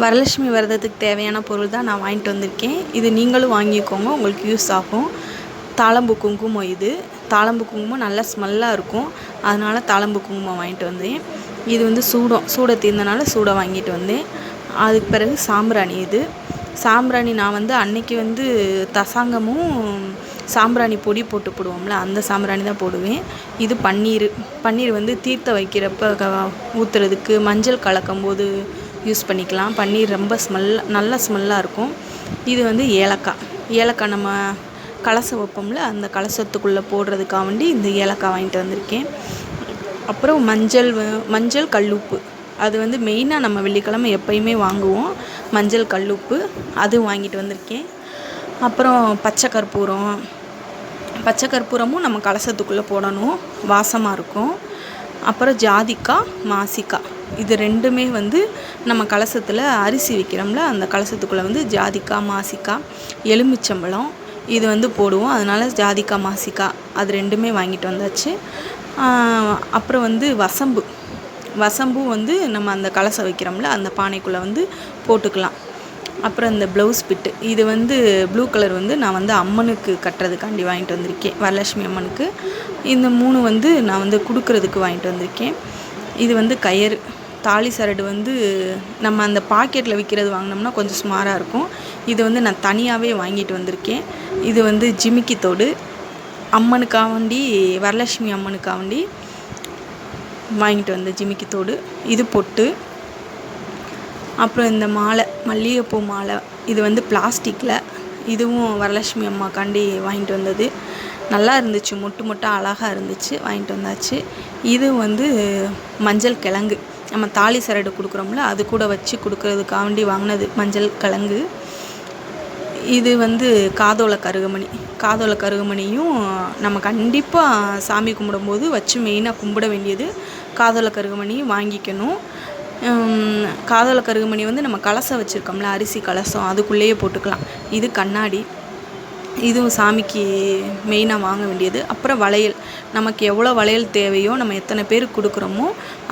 வரலட்சுமி விரதத்துக்கு தேவையான பொருள் தான் நான் வாங்கிட்டு வந்திருக்கேன். இது நீங்களும் வாங்கிக்கோங்க, உங்களுக்கு யூஸ் ஆகும். தாழம்பூ குங்குமம் இது. தாழம்பூ குங்குமம் நல்லா ஸ்மெல்லாக இருக்கும். அதனால் தாழம்பூ குங்குமம் வாங்கிட்டு வந்தேன். இது வந்து சூட தீர்ந்தனால சூட வாங்கிட்டு வந்தேன். அதுக்கு பிறகு சாம்பிராணி இது. சாம்பிராணி நான் வந்து அன்னைக்கு வந்து தசாங்கமும் சாம்பிராணி பொடி போடுவோம்ல, அந்த சாம்பிராணி தான் போடுவேன். இது பன்னீர் வந்து தீர்த்தம் வைக்கிறப்ப ஊற்றுறதுக்கு, மஞ்சள் கலக்கும்போது யூஸ் பண்ணிக்கலாம். பன்னீர் ரொம்ப நல்ல ஸ்மெல்லாக இருக்கும். இது வந்து ஏலக்காய் நம்ம கலசம் வைப்போம்ல, அந்த கலசத்துக்குள்ளே போடுறதுக்காக வேண்டி இந்த ஏலக்காய் வாங்கிட்டு வந்திருக்கேன். அப்புறம் மஞ்சள் கல்லுப்பு, அது வந்து மெயினாக நம்ம வெள்ளிக்கிழமை எப்பயுமே வாங்குவோம். மஞ்சள் கல்லுப்பு அது வாங்கிட்டு வந்திருக்கேன். அப்புறம் பச்சை கற்பூரமும் நம்ம கலசத்துக்குள்ளே போடணும், வாசமாக இருக்கும். அப்புறம் ஜாதிக்காய், மாசிக்காய், இது ரெண்டுமே வந்து நம்ம கலசத்தில் அரிசி வைக்கிறோம்ல, அந்த கலசத்துக்குள்ளே வந்து ஜாதிக்காய், மாசிக்காய், எலுமிச்சம்பழம் இது வந்து போடுவோம். அதனால் ஜாதிக்காய், மாசிக்காய் அது ரெண்டுமே வாங்கிட்டு வந்தாச்சு. அப்புறம் வந்து வசம்பு வந்து நம்ம அந்த கலசம் வைக்கிறோம்ல, அந்த பானைக்குள்ளே வந்து போட்டுக்கலாம். அப்புறம் இந்த ப்ளவுஸ் பிட்டு, இது வந்து ப்ளூ கலர் வந்து நான் வந்து அம்மனுக்கு கட்டுறதுக்காண்டி வாங்கிட்டு வந்திருக்கேன், வரலட்சுமி அம்மனுக்கு. இந்த 3 வந்து நான் வந்து கொடுக்குறதுக்கு வாங்கிட்டு வந்திருக்கேன். இது வந்து கயிறு, தாலி சரடு வந்து நம்ம அந்த பாக்கெட்டில் விற்கிறது வாங்கினோம்னா கொஞ்சம் சுமாராக இருக்கும். இது வந்து நான் தனியாகவே வாங்கிட்டு வந்திருக்கேன். இது வந்து ஜிமிக்கி தோடு, அம்மனுக்காண்டி வரலட்சுமி அம்மனுக்காண்டி வாங்கிட்டு வந்த ஜிமிக்கி தோடு. இது பொட்டு. அப்புறம் இந்த மாலை, மல்லிகைப்பூ மாலை, இது வந்து பிளாஸ்டிக்கில், இதுவும் வரலட்சுமி அம்மாக்காண்டி வாங்கிட்டு வந்தது. நல்லா இருந்துச்சு, மொட்டாக அழகாக இருந்துச்சு, வாங்கிட்டு வந்தாச்சு. இது வந்து மஞ்சள் கிழங்கு, நம்ம தாலி சரடு கொடுக்குறோம்ல, அது கூட வச்சு கொடுக்கறதுக்காண்டி வாங்கினது மஞ்சள் கிழங்கு. இது வந்து காதோல கருகமணியும் நம்ம கண்டிப்பாக சாமி கும்பிடும்போது வச்சு மெயினாக கும்பிட வேண்டியது காதோல கருகமணியும் வாங்கிக்கணும். காதோல கருகமணி வந்து நம்ம கலசம் வச்சுருக்கோம்ல, அரிசி கலசம், அதுக்குள்ளேயே போட்டுக்கலாம். இது கண்ணாடி, இதுவும் சாமிக்கு மெயினாக வாங்க வேண்டியது. அப்புறம் வளையல், நமக்கு எவ்வளோ வளையல் தேவையோ, நம்ம எத்தனை பேருக்கு கொடுக்குறோமோ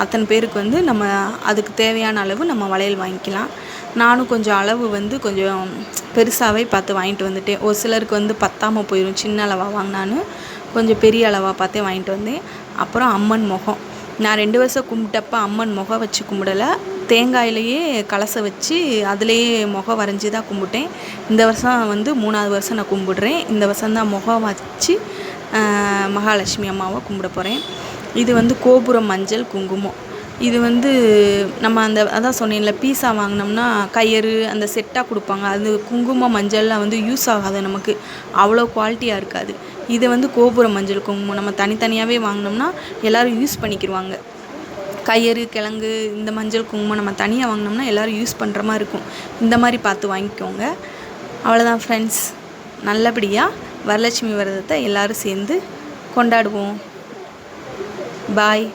அத்தனை பேருக்கு வந்து நம்ம அதுக்கு தேவையான அளவு நம்ம வளையல் வாங்கிக்கலாம். நானும் கொஞ்சம் அளவு வந்து கொஞ்சம் பெருசாகவே பார்த்து வாங்கிட்டு வந்துட்டேன். ஒரு சிலருக்கு வந்து பத்தாமல் போயிடும், சின்ன அளவாக வாங்கினான்னு கொஞ்சம் பெரிய அளவாக பார்த்தே வாங்கிட்டு வந்தேன். அப்புறம் அம்மன் முகம், நான் 2 வருஷம் கும்பிட்டப்ப அம்மன் முகம் வச்சு கும்பிடலை, தேங்காயிலேயே கலசம் வச்சு அதுலேயே முகம் வரைஞ்சி தான் கும்பிட்டேன். இந்த வருஷம் வந்து 3வது வருஷம் நான் கும்பிடுறேன். இந்த வருஷம் தான் முகம் வச்சு மகாலட்சுமி அம்மாவை கும்பிட போகிறேன். இது வந்து கோபுரம் மஞ்சள் குங்குமம், இது வந்து நம்ம அதான் சொன்னேன்ல, பீஸா வாங்கினோம்னா கயிறு அந்த செட்டாக கொடுப்பாங்க, அது குங்குமம் மஞ்சள்லாம் வந்து யூஸ் ஆகாது, நமக்கு அவ்வளோ குவாலிட்டியாக இருக்காது. இதை வந்து கோபுரம் மஞ்சள் குங்குமம் நம்ம தனித்தனியாகவே வாங்கினோம்னா எல்லோரும் யூஸ் பண்ணிக்கிடுவாங்க. கயிறு, கிழங்கு, இந்த மஞ்சள் குங்குமம் நம்ம தனியாக வாங்கினோம்னா எல்லோரும் யூஸ் பண்ணுற மாதிரி இருக்கும். இந்த மாதிரி பார்த்து வாங்கிக்கோங்க. அவ்வளோதான் ஃப்ரெண்ட்ஸ், நல்லபடியாக வரலட்சுமி விரதத்தை எல்லோரும் சேர்ந்து கொண்டாடுவோம். பாய்.